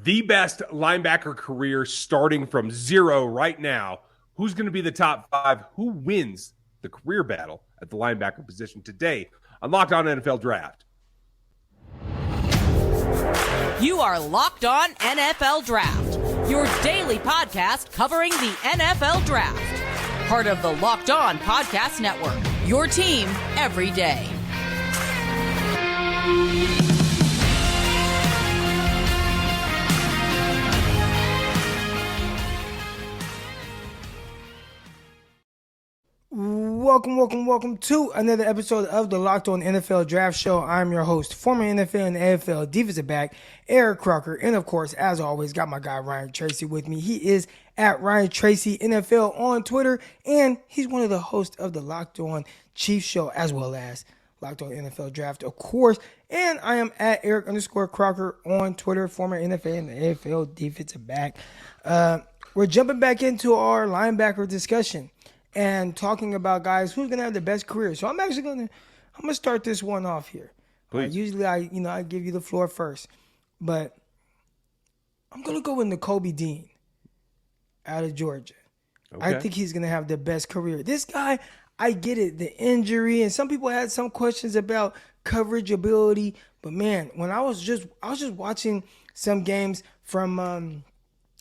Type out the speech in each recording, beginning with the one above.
The best linebacker career starting from zero right now. Who's going to be the top five? Who wins the career battle at the linebacker position today on Locked On NFL Draft? You are Locked On NFL Draft, your daily podcast covering the NFL Draft. Part of the Locked On Podcast Network, your team every day. Welcome to another episode of the Locked On NFL Draft Show. I'm your host, former NFL and AFL defensive back, Eric Crocker. And of course, as always, got my guy Ryan Tracy with me. He is at Ryan Tracy NFL on Twitter, and he's one of the hosts of the Locked On Chiefs Show, as well as Locked On NFL Draft, of course. And I am at Eric_Crocker on Twitter, former NFL and AFL defensive back. We're jumping back into our linebacker discussion and talking about guys who's gonna have the best career. So I'm gonna start this one off here. Usually I give you the floor first, but I'm gonna go with Nakobe Dean out of Georgia. Okay. I think he's gonna have the best career. This guy, I get it, the injury, and some people had some questions about coverage ability, but man, when I was just watching some games from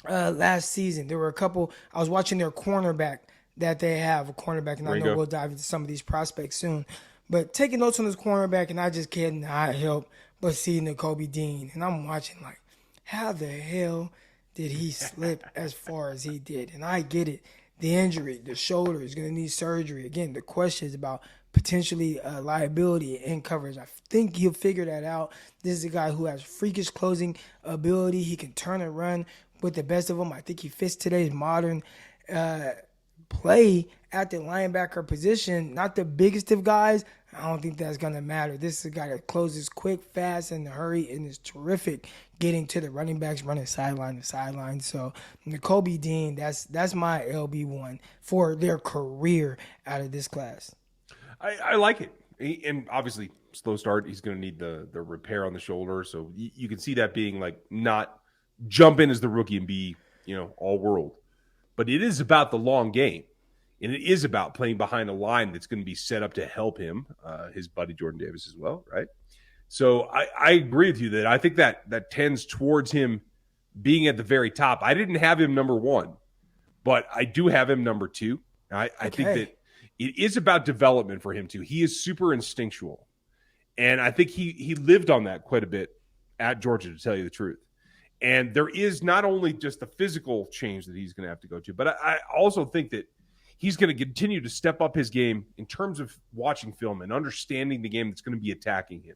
last season. There were a couple. I was watching their cornerback that they have, a cornerback, and I know we'll dive into some of these prospects soon. But taking notes on this cornerback, and I just cannot help but see Nakobe Dean. And I'm watching like, how the hell did he slip as far as he did? And I get it. The injury, the shoulder is going to need surgery. Again, the question is about potentially liability in coverage. I think he'll figure that out. This is a guy who has freakish closing ability. He can turn and run with the best of them. I think he fits today's modern play at the linebacker position. Not the biggest of guys. I don't think that's going to matter. This is a guy that closes quick, fast, in a hurry, and is terrific getting to the running backs, running sideline to sideline. So Nakobe Dean, that's my LB1 for their career out of this class. I like it. And obviously, slow start, he's going to need the repair on the shoulder. So you can see that being like not jump in as the rookie and be, all world. But it is about the long game, and it is about playing behind a line that's going to be set up to help him, his buddy Jordan Davis as well, right? So I agree with you that I think that tends towards him being at the very top. I didn't have him number one, but I do have him number two. I think that it is about development for him too. He is super instinctual, and I think he lived on that quite a bit at Georgia, to tell you the truth. And there is not only just the physical change that he's going to have to go to, but I also think that he's going to continue to step up his game in terms of watching film and understanding the game that's going to be attacking him.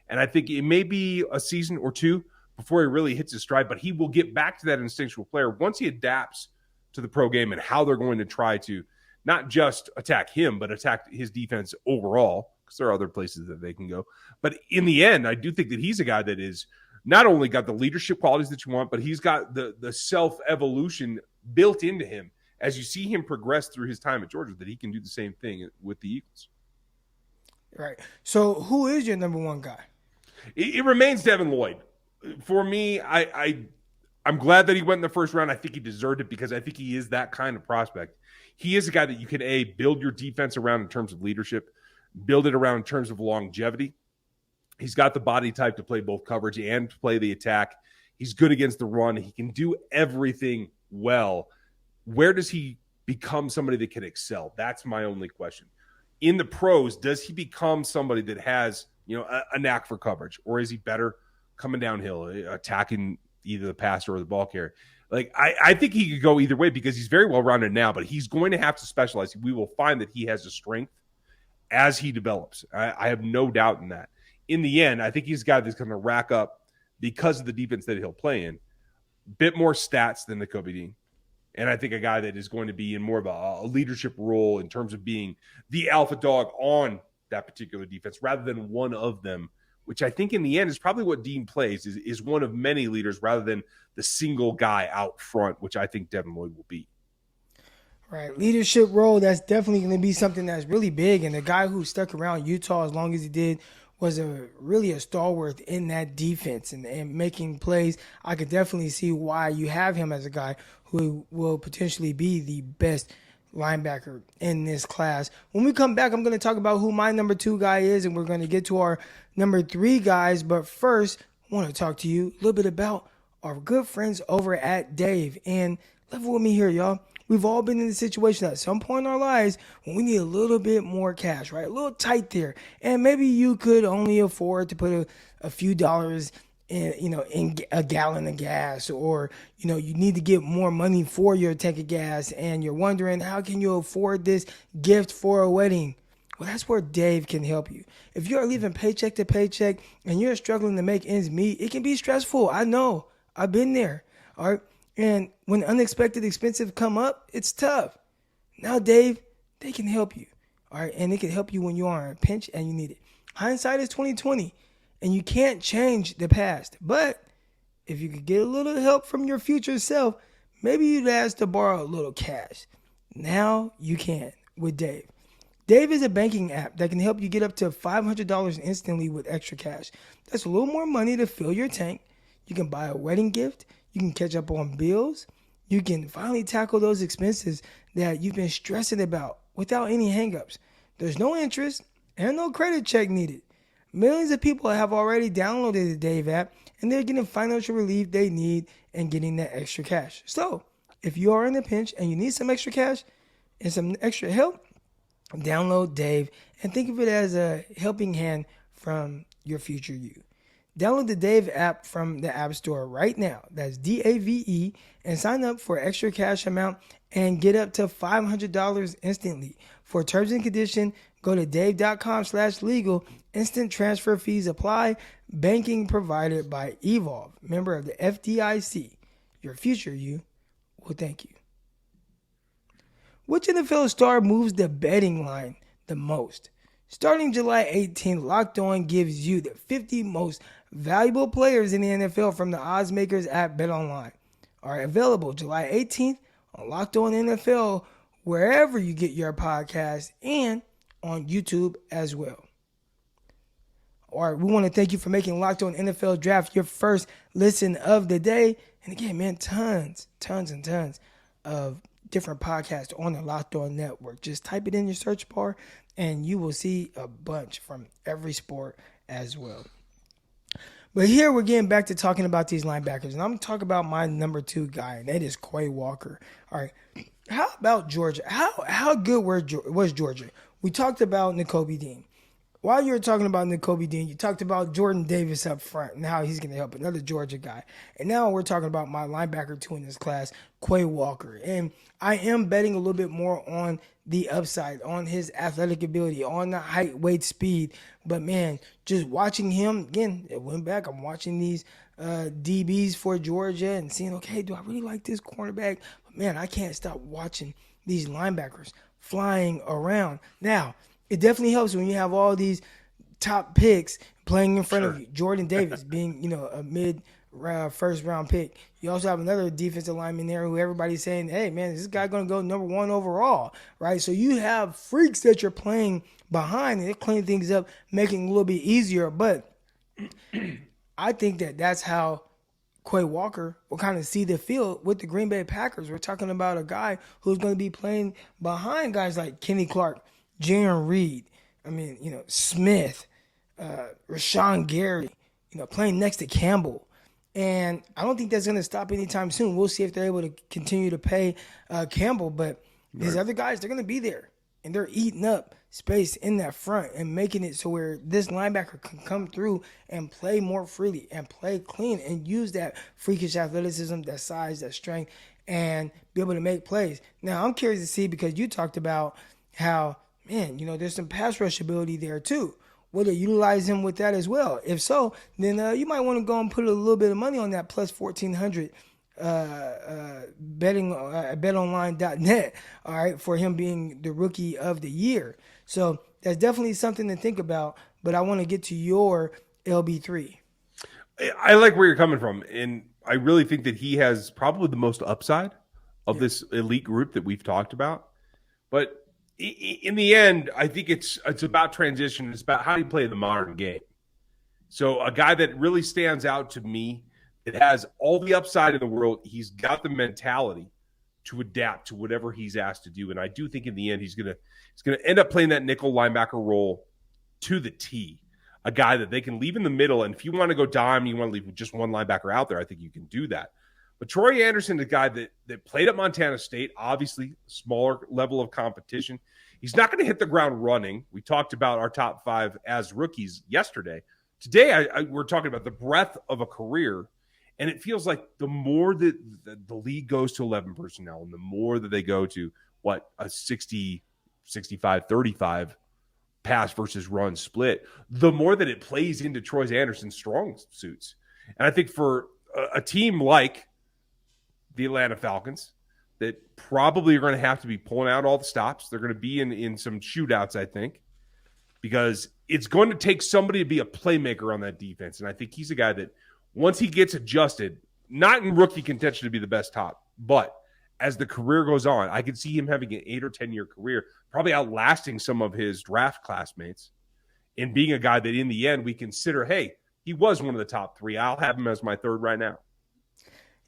And I think it may be a season or two before he really hits his stride, but he will get back to that instinctual player once he adapts to the pro game and how they're going to try to not just attack him, but attack his defense overall, because there are other places that they can go. But in the end, I do think that he's a guy that is not only got the leadership qualities that you want, but he's got the self-evolution built into him as you see him progress through his time at Georgia, that he can do the same thing with the Eagles. Right. So who is your number one guy? It remains Devin Lloyd. For me, I'm glad that he went in the first round. I think he deserved it because I think he is that kind of prospect. He is a guy that you can, build your defense around in terms of leadership, build it around in terms of longevity. He's got the body type to play both coverage and to play the attack. He's good against the run. He can do everything well. Where does he become somebody that can excel? That's my only question. In the pros, does he become somebody that has, a knack for coverage, or is he better coming downhill, attacking either the passer or the ball carrier? Like, I think he could go either way because he's very well-rounded now, but he's going to have to specialize. We will find that he has a strength as he develops. I have no doubt in that. In the end, I think he's a guy that's going to rack up, because of the defense that he'll play in, a bit more stats than Nakobe Dean. And I think a guy that is going to be in more of a leadership role in terms of being the alpha dog on that particular defense rather than one of them, which I think in the end is probably what Dean plays, is one of many leaders rather than the single guy out front, which I think Devin Lloyd will be. Right. Leadership role, that's definitely going to be something that's really big. And the guy who stuck around Utah as long as he did was really a stalwart in that defense and making plays. I could definitely see why you have him as a guy who will potentially be the best linebacker in this class. When we come back, I'm going to talk about who my number 2 guy is, and we're going to get to our number 3 guys. But first, I want to talk to you a little bit about our good friends over at Dave. And level with me here, y'all. We've all been in the situation at some point in our lives when we need a little bit more cash, right? A little tight there. And maybe you could only afford to put a few dollars in a gallon of gas, or, you need to get more money for your tank of gas, and you're wondering, how can you afford this gift for a wedding? Well, that's where Dave can help you. If you're living paycheck to paycheck and you're struggling to make ends meet, it can be stressful. I know. I've been there. All right. And when unexpected expenses come up, it's tough. Now, Dave, they can help you. All right. And they can help you when you are in a pinch and you need it. Hindsight is 20/20, and you can't change the past. But if you could get a little help from your future self, maybe you'd ask to borrow a little cash. Now you can with Dave. Dave is a banking app that can help you get up to $500 instantly with extra cash. That's a little more money to fill your tank. You can buy a wedding gift. You can catch up on bills. You can finally tackle those expenses that you've been stressing about without any hangups. There's no interest and no credit check needed. Millions of people have already downloaded the Dave app, and they're getting financial relief they need and getting that extra cash. So, if you are in a pinch and you need some extra cash and some extra help, download Dave and think of it as a helping hand from your future you. Download the Dave app from the App Store right now. That's DAVE, and sign up for extra cash amount and get up to $500 instantly. For terms and conditions, go to dave.com/legal. Instant transfer fees apply. Banking provided by Evolve, member of the FDIC. Your future you will thank you. Which NFL star moves the betting line the most? Starting July 18th, Locked On gives you the 50 most valuable players in the NFL from the odds makers at BetOnline. Are available July 18th on Locked On NFL, wherever you get your podcast, and on YouTube as well. All right, we want to thank you for making Locked On NFL Draft your first listen of the day. And again, man, tons of different podcasts on the Locked On Network. Just type it in your search bar and you will see a bunch from every sport as well. But here we're getting back to talking about these linebackers, and I'm talking about my number 2 guy, and that is Quay Walker. All right, how about Georgia? How good was Georgia? We talked about Nakobe Dean. While you were talking about Nakobe Dean, you talked about Jordan Davis up front and how he's going to help, another Georgia guy. And now we're talking about my linebacker 2 in this class, Quay Walker. And I am betting a little bit more on the upside, on his athletic ability, on the height, weight, speed. But, man, just watching him, again, it went back. I'm watching these DBs for Georgia and seeing, okay, do I really like this cornerback? But, man, I can't stop watching these linebackers flying around. Now, it definitely helps when you have all these top picks playing in front of you. Jordan Davis being, a first round pick. You also have another defensive lineman there who everybody's saying, hey, man, is this guy going to go number 1 overall, right? So you have freaks that you're playing behind, and they're cleaning things up, making it a little bit easier. But I think that's how Quay Walker will kind of see the field with the Green Bay Packers. We're talking about a guy who's going to be playing behind guys like Kenny Clark, Jaron Reed, Smith, Rashawn Gary, playing next to Campbell. And I don't think that's going to stop anytime soon. We'll see if they're able to continue to pay Campbell. But these other guys, they're going to be there. And they're eating up space in that front and making it so where this linebacker can come through and play more freely and play clean and use that freakish athleticism, that size, that strength, and be able to make plays. Now, I'm curious to see, because you talked about how, man, there's some pass rush ability there too. Will they utilize him with that as well? If so, then you might want to go and put a little bit of money on that plus 1,400 betting betonline.net, all right, for him being the rookie of the year. So that's definitely something to think about, but I want to get to your LB3. I like where you're coming from, and I really think that he has probably the most upside of this elite group that we've talked about. But in the end, I think it's about transition. It's about how you play the modern game. So a guy that really stands out to me, it has all the upside in the world. He's got the mentality to adapt to whatever he's asked to do. And I do think in the end, he's going to end up playing that nickel linebacker role to the T, a guy that they can leave in the middle. And if you want to go dime, you want to leave just one linebacker out there, I think you can do that. But Troy Anderson, the guy that played at Montana State, obviously smaller level of competition. He's not going to hit the ground running. We talked about our top 5 as rookies yesterday. Today, we're talking about the breadth of a career. And it feels like the more that the league goes to 11 personnel and the more that they go to, a 60, 65, 35 pass versus run split, the more that it plays into Troy Anderson's strong suits. And I think for a team like the Atlanta Falcons that probably are going to have to be pulling out all the stops, they're going to be in some shootouts, I think, because it's going to take somebody to be a playmaker on that defense. And I think he's a guy that once he gets adjusted, not in rookie contention to be the best top, but as the career goes on, I could see him having an 8 or 10-year career, probably outlasting some of his draft classmates and being a guy that in the end we consider, hey, he was one of the top 3. I'll have him as my 3rd right now.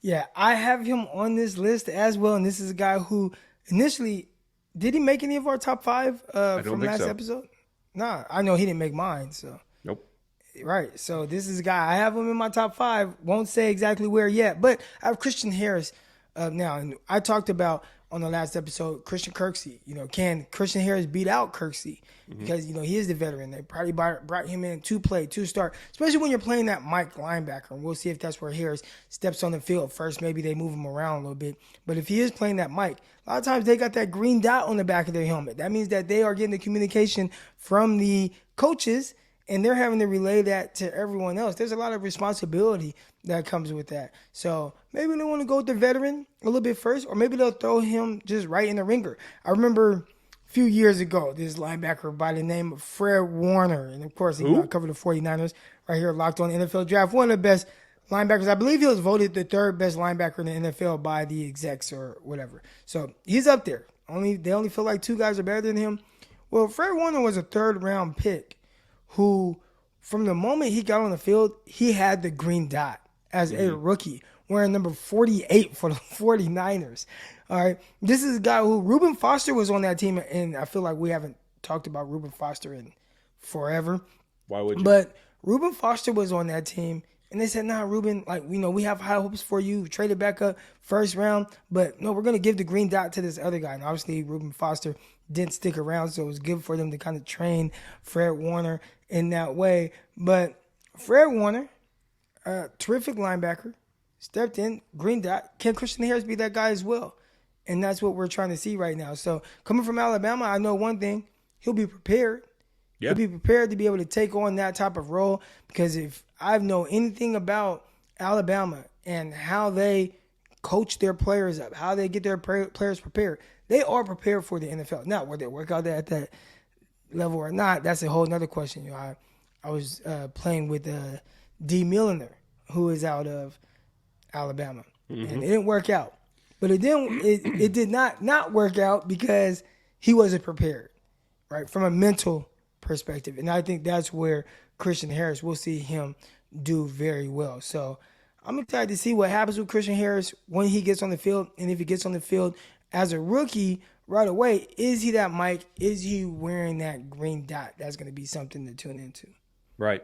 Yeah, I have him on this list as well. And this is a guy who initially, did he make any of our top 5 from last episode? Nah, I know he didn't make mine. So nope. Right. So this is a guy, I have him in my top 5. Won't say exactly where yet, but I have Christian Harris now. And I talked about on the last episode, Christian Kirksey. Can Christian Harris beat out Kirksey? Because, he is the veteran. They probably brought him in to start, especially when you're playing that Mike linebacker. And we'll see if that's where Harris steps on the field first. Maybe they move him around a little bit. But if he is playing that Mike, a lot of times they got that green dot on the back of their helmet. That means that they are getting the communication from the coaches, and they're having to relay that to everyone else. There's a lot of responsibility that comes with that. So maybe they want to go with the veteran a little bit first, or maybe they'll throw him just right in the ringer. I remember a few years ago, this linebacker by the name of Fred Warner, and of course, he covered the 49ers right here, Locked On NFL Draft. One of the best linebackers. I believe he was voted the 3rd best linebacker in the NFL by the execs or whatever. So he's up there. They only feel like 2 guys are better than him. Well, Fred Warner was a 3rd-round pick who, from the moment he got on the field, he had the green dot as a rookie, wearing number 48 for the 49ers. All right. This is a guy who, Reuben Foster was on that team, and I feel like we haven't talked about Reuben Foster in forever. Why would you? But Reuben Foster was on that team, and they said, nah, Reuben, we have high hopes for you. Traded back up 1st round, but no, we're going to give the green dot to this other guy. And obviously, Reuben Foster didn't stick around, so it was good for them to kind of train Fred Warner in that way. But Fred Warner, a terrific linebacker, stepped in, green dot. Can Christian Harris be that guy as well? And that's what we're trying to see right now. So coming from Alabama, I know one thing, he'll be prepared. Yeah. He'll be prepared to be able to take on that type of role, because if I know anything about Alabama and how they coach their players up, how they get their players prepared, they are prepared for the NFL. Now, whether they work out there at that level or not, that's a whole nother question. I was playing with D. Milliner, who is out of Alabama, and it didn't work out. But it did not work out because he wasn't prepared, right, from a mental perspective. And I think that's where Christian Harris, we'll see him do very well. So I'm excited to see what happens with Christian Harris when he gets on the field. And if he gets on the field as a rookie right away, is he that Mike? Is he wearing that green dot? That's going to be something to tune into. Right.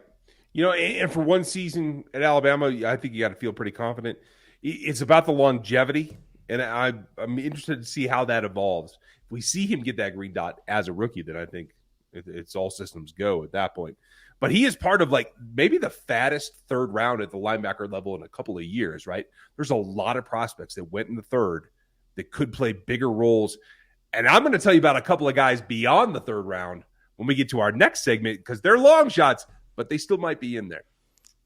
And for one season at Alabama, I think you got to feel pretty confident. It's about the longevity, and I'm interested to see how that evolves. If we see him get that green dot as a rookie, then I think it's all systems go at that point. But he is part of maybe the fattest 3rd round at the linebacker level in a couple of years, right? There's a lot of prospects that went in the 3rd that could play bigger roles. And I'm going to tell you about a couple of guys beyond the 3rd round when we get to our next segment, because they're long shots, but they still might be in there.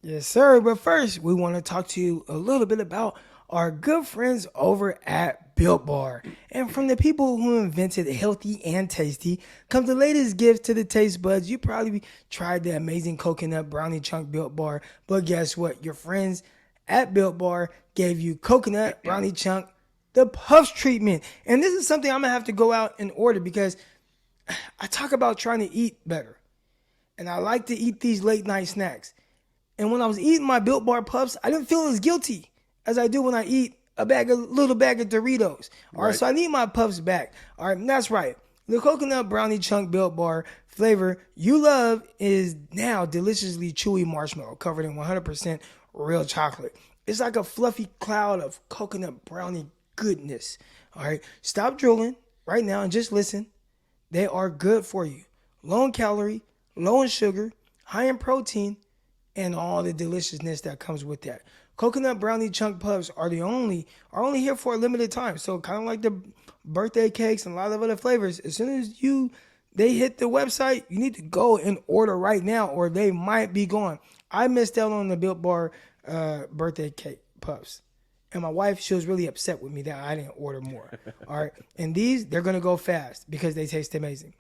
Yes, sir. But first, we want to talk to you a little bit about our good friends over at Built Bar. And from the people who invented healthy and tasty comes the latest gift to the taste buds. You probably tried the amazing coconut brownie chunk Built Bar, but guess what? Your friends at Built Bar gave you coconut brownie chunk, the Puffs treatment. And this is something I'm going to have to go out and order, because I talk about trying to eat better. And I like to eat these late night snacks. And when I was eating my Built Bar Puffs, I didn't feel as guilty as I do when I eat a little bag of Doritos. All right, so I need my Puffs back. All right, and that's right. The coconut brownie chunk Built Bar flavor you love is now deliciously chewy marshmallow covered in 100% real chocolate. It's like a fluffy cloud of coconut brownie goodness. All right, stop drooling right now and just listen. They are good for you. Low in calorie, low in sugar, high in protein, and all the deliciousness that comes with that. Coconut brownie chunk puffs are only here for a limited time. So kind of like the birthday cakes and a lot of other flavors, as soon as they hit the website, you need to go and order right now or they might be gone. I missed out on the Built Bar birthday cake puffs. And my wife, she was really upset with me that I didn't order more. All right. And they're going to go fast because they taste amazing.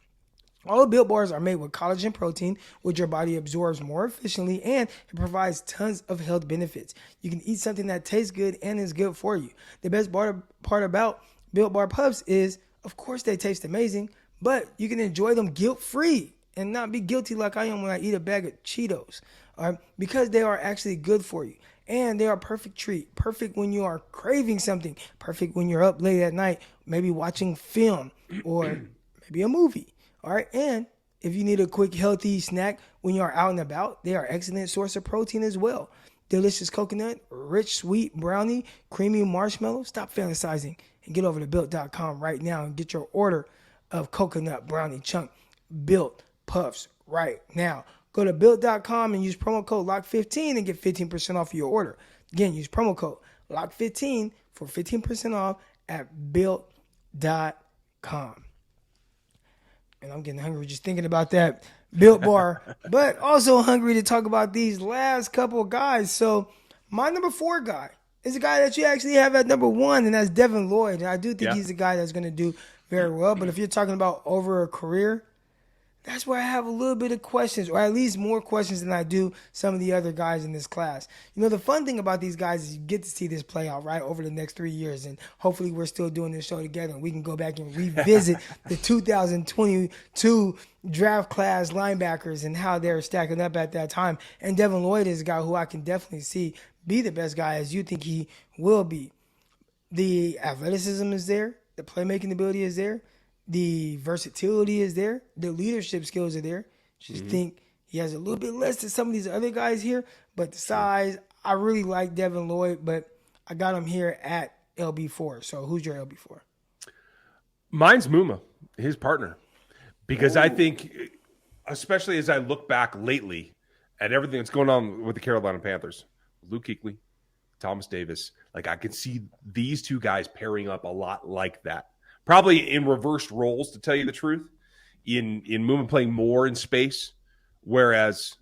All the Built Bars are made with collagen protein, which your body absorbs more efficiently, and it provides tons of health benefits. You can eat something that tastes good and is good for you. The best part about Built Bar Puffs is, of course, they taste amazing, but you can enjoy them guilt-free and not be guilty like I am when I eat a bag of Cheetos, all right? Because they are actually good for you. And they are a perfect treat. Perfect when you are craving something. Perfect when you're up late at night, maybe watching film or maybe a movie. All right, and if you need a quick, healthy snack when you are out and about, they are an excellent source of protein as well. Delicious coconut, rich, sweet brownie, creamy marshmallow. Stop fantasizing and get over to Built.com right now and get your order of coconut brownie chunk Built Puffs right now. Go to Built.com and use promo code LOCK15 and get 15% off your order. Again, use promo code LOCK15 for 15% off at Built.com. And I'm getting hungry just thinking about that Built Bar, but also hungry to talk about these last couple of guys. So my number 4 guy is a guy that you actually have at number 1, and that's Devin Lloyd. And I do think he's a guy that's going to do very well. But if you're talking about over a career, that's where I have a little bit of questions, or at least more questions than I do some of the other guys in this class. You know, the fun thing about these guys is you get to see this play out, right, over the next 3 years. And hopefully we're still doing this show together and we can go back and revisit the 2022 draft class linebackers and how they're stacking up at that time. And Devin Lloyd is a guy who I can definitely see be the best guy as you think he will be. The athleticism is there. The playmaking ability is there. The versatility is there. The leadership skills are there. Just think he has a little bit less than some of these other guys here, but the size, I really like Devin Lloyd, but I got him here at LB4. So who's your LB4? Mine's Muma, his partner, because I think, especially as I look back lately at everything that's going on with the Carolina Panthers, Luke Kuechly, Thomas Davis, like I can see these two guys pairing up a lot like that. Probably in reversed roles, to tell you the truth. In Muma playing more in space, whereas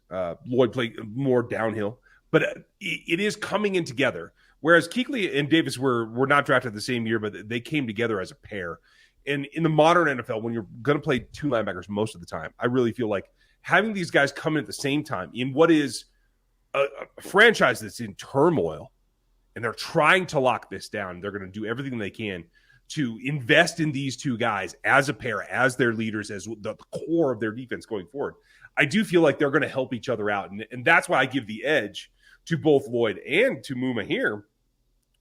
Lloyd played more downhill. But it is coming in together. Whereas Kuechly and Davis were not drafted the same year, but they came together as a pair. And in the modern NFL, when you're going to play two linebackers most of the time, I really feel like having these guys come in at the same time in what is a franchise that's in turmoil, and they're trying to lock this down. They're going to do everything they can to invest in these two guys as a pair, as their leaders, as the core of their defense going forward. I do feel like they're going to help each other out. And that's why I give the edge to both Lloyd and to Muma here,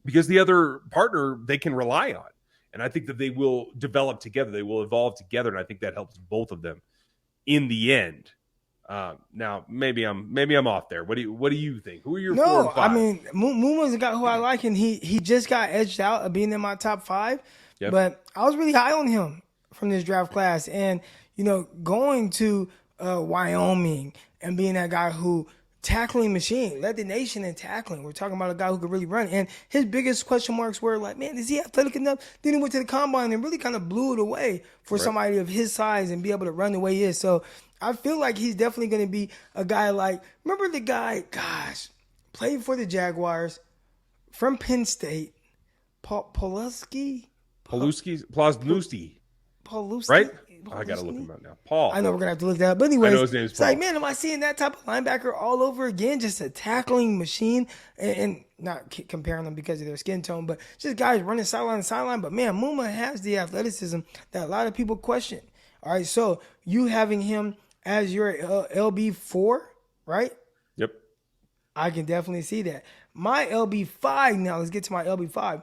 because the other partner they can rely on. And I think that they will develop together. They will evolve together. And I think that helps both of them in the end. Now, maybe I'm off there. What do you think? Who are your 4 and 5? I mean, Muma's a guy who I like, and he just got edged out of being in my top 5. Yep. But I was really high on him from this draft class. And, you know, going to Wyoming and being that guy who tackling machine, led the nation in tackling. We're talking about a guy who could really run. And his biggest question marks were like, man, is he athletic enough? Then he went to the combine and really kind of blew it away for somebody of his size and be able to run the way he is. So I feel like he's definitely going to be a guy like, remember the guy, played for the Jaguars from Penn State, Paluski, right? I got to look him up now. Paul. I know we're going to have to look that up. But anyways, I know his name's it's Paul. like, man, am I seeing that type of linebacker all over again? Just a tackling machine, and not comparing them because of their skin tone, but just guys running sideline to sideline. But, man, Muma has the athleticism that a lot of people question. All right, so you having him as your LB4, right? Yep. I can definitely see that. My LB5 now, let's get to my LB5,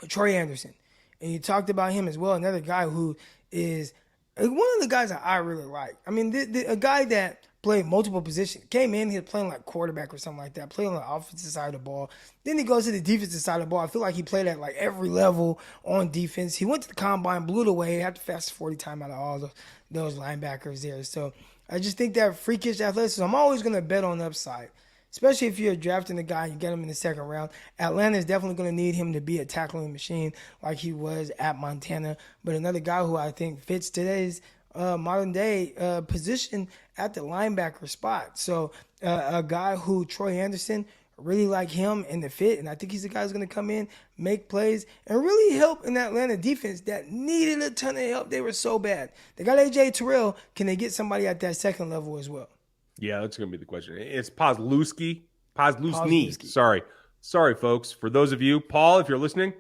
Troy Anderson. And you talked about him as well, another guy who is one of the guys that I really like. I mean, a guy that played multiple positions, came in, he was playing like quarterback or something like that, playing on the offensive side of the ball. Then he goes to the defensive side of the ball. I feel like he played at like every level on defense. He went to the combine, blew it away, had the fastest 40 time out of all those linebackers there. So I just think that freakish athleticism, I'm always going to bet on the upside. Especially if you're drafting a guy and you get him in the second round. Atlanta is definitely going to need him to be a tackling machine like he was at Montana. But another guy who I think fits today's modern day position at the linebacker spot. So a guy who Troy Anderson, really like him and the fit. And I think he's the guy who's going to come in, make plays, and really help in that Atlanta defense that needed a ton of help. They were so bad. They got A.J. Terrell. Can they get somebody at that second level as well? Yeah, that's going to be the question. It's Pozlewski. Pozlewski. Sorry, folks. For those of you, Paul, if you're listening,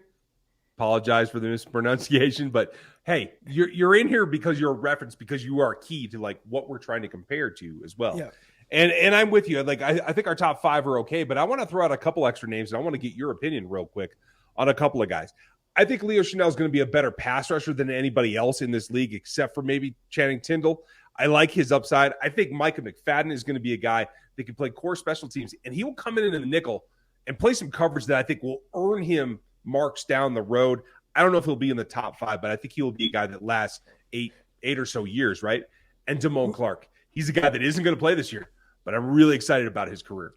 apologize for the mispronunciation. But, hey, you're in here because you're a reference, because you are key to, like, what we're trying to compare to as well. Yeah. And I'm with you. Like, I think our top five are okay, but I want to throw out a couple extra names, and I want to get your opinion real quick on a couple of guys. I think Leo Chenal is going to be a better pass rusher than anybody else in this league, except for maybe Channing Tindall. I like his upside. I think Micah McFadden is going to be a guy that can play core special teams, and he will come in the nickel and play some coverage that I think will earn him marks down the road. I don't know if he'll be in the top five, but I think he will be a guy that lasts eight or so years, right? And Damone Clark, he's a guy that isn't going to play this year, but I'm really excited about his career.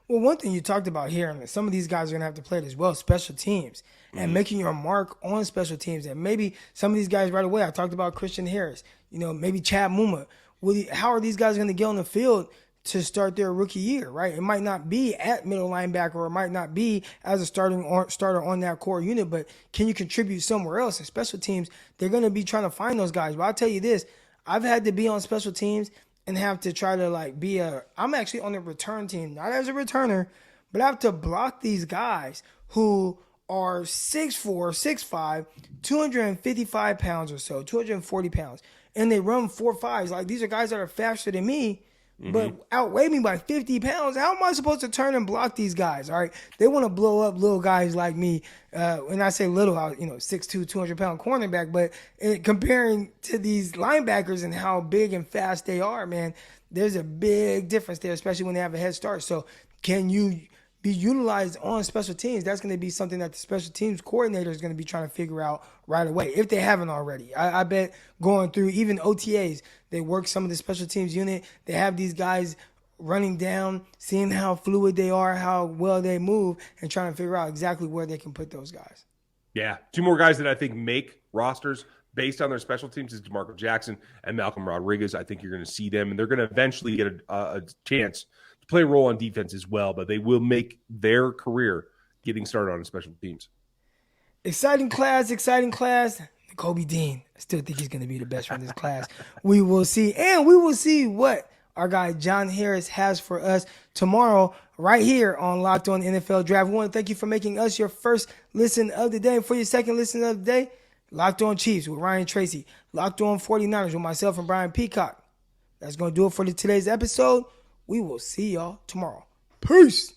Well, one thing you talked about here, and some of these guys are going to have to play it as well, special teams, and making your mark on special teams. And maybe some of these guys right away, I talked about Christian Harris, maybe Chad Muma. How are these guys going to get on the field to start their rookie year, right? It might not be at middle linebacker, or it might not be as a starter on that core unit, but can you contribute somewhere else? In special teams, they're going to be trying to find those guys. But I'll tell you this, I've had to be on special teams and have to try to I'm actually on the return team, not as a returner, but I have to block these guys who are 6'4", 6'5", 255 pounds or so, 240 pounds. And they run 4.5s. Like, these are guys that are faster than me, but outweigh me by 50 pounds. How am I supposed to turn and block these guys? All right. They want to blow up little guys like me. When I say little, 6'2", 200-pound cornerback. But comparing to these linebackers and how big and fast they are, man, there's a big difference there, especially when they have a head start. So can you be utilized on special teams? That's going to be something that the special teams coordinator is going to be trying to figure out right away, if they haven't already. I bet going through even OTAs, they work some of the special teams unit. They have these guys running down, seeing how fluid they are, how well they move, and trying to figure out exactly where they can put those guys. Yeah. Two more guys that I think make rosters based on their special teams is DeMarco Jackson and Malcolm Rodriguez. I think you're going to see them, and they're going to eventually get a chance to play a role on defense as well, but they will make their career getting started on special teams. Exciting class. Nakobe Dean. I still think he's going to be the best from this class. We will see. And we will see what our guy John Harris has for us tomorrow right here on Locked On NFL Draft. We want to thank you for making us your first listen of the day. And for your second listen of the day, Locked On Chiefs with Ryan Tracy. Locked On 49ers with myself and Brian Peacock. That's going to do it for today's episode. We will see y'all tomorrow. Peace.